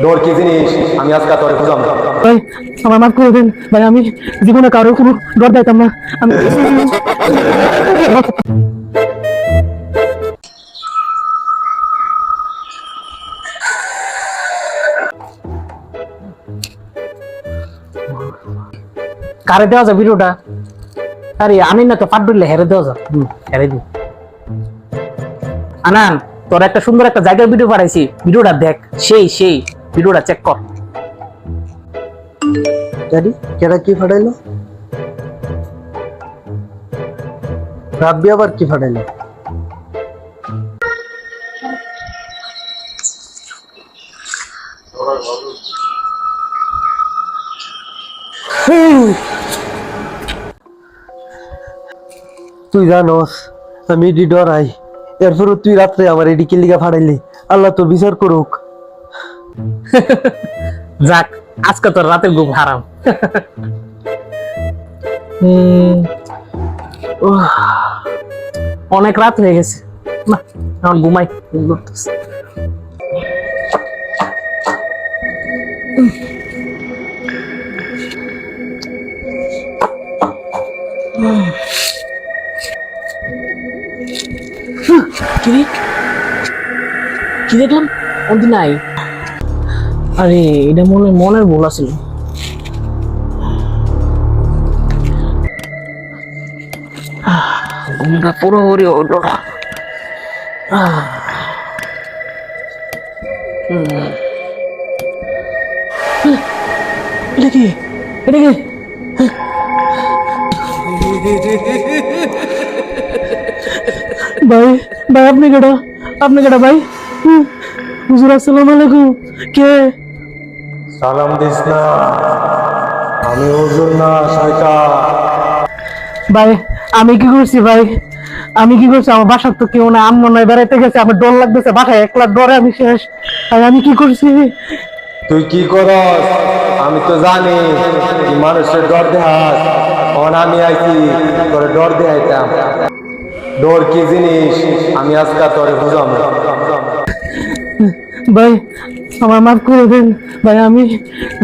ডর কি জিনিস আমি আজকে তোরে বুঝাম না। ভাই আমার মাফ করে দেন ভাই, আমি জীবনে কারো কোনো ডর দিতাম না। আমি কারে দেওয়া যায় ভিডিওটা? আরে আমি না তো পাট ধরলে হেরে দেওয়া যায়, হেরে দিই। আনান, তোর একটা সুন্দর একটা জায়গার ভিডিও পাঠাইছি, ভিডিওটা দেখ। সেই ভিডিওটা চেক কর। জানি কেডা কি ফাটাইলো, রাব্বি আবার কি ফাটাইলো? তুই জানোস আমি এডি ডরাই, এরপরও তুই রাত্রে আমার এডি কিল্লিগা ফাটাইলি। আল্লাহ তোর বিচার করুক। যাক, আজকে তোর রাতের ঘুম হারাম। অনেক রাত হয়ে গেছে, না এখন ঘুমাই। ঘুম ধরতেছে। কি দেখলাম অন্তি নাই? আরে এটা মনের ভুল আছিল। ঘুমটা পুরো হরি হলো না। এটা কি? এটা কি? ভাই ভাই আপনি কেডা? আপনি কেডা ভাই? হুজুর আসসালামু আলাইকুম। কে? সালাম দিস না, আমি হুজুর না শয়তান। ভাই আমি কি করছি ভাই? আমি কি করছি? আমার বাসার তো কেউ না, আম্মা নয়, বেড়াইতে গেছে, আমার ডর লাগতেছে, বাসায় একলা ডরে আমি শেষ। ভাই আমি কি করছি? তুই কি করস আমি তো জানি, তুই মানুষের ডর দেহাস। তখন আমি আইছি তোরে ডর দেখাইতাম। ডর কি জিনিস আমি আজকে তোরে বুঝাম না। ভাই আমার মাফ করে দেন ভাই, আমি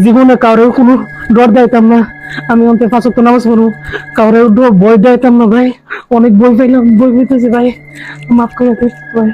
জীবনে কারোর কোনো ডর দিতাম না। আমি অন্তত 5 ওয়াক্ত নামাজ পড়ব, কারোর ভয় দিতাম না ভাই। অনেক বই পাইলাম, বই পেতেছি ভাই, মাফ করে দেন ভাই।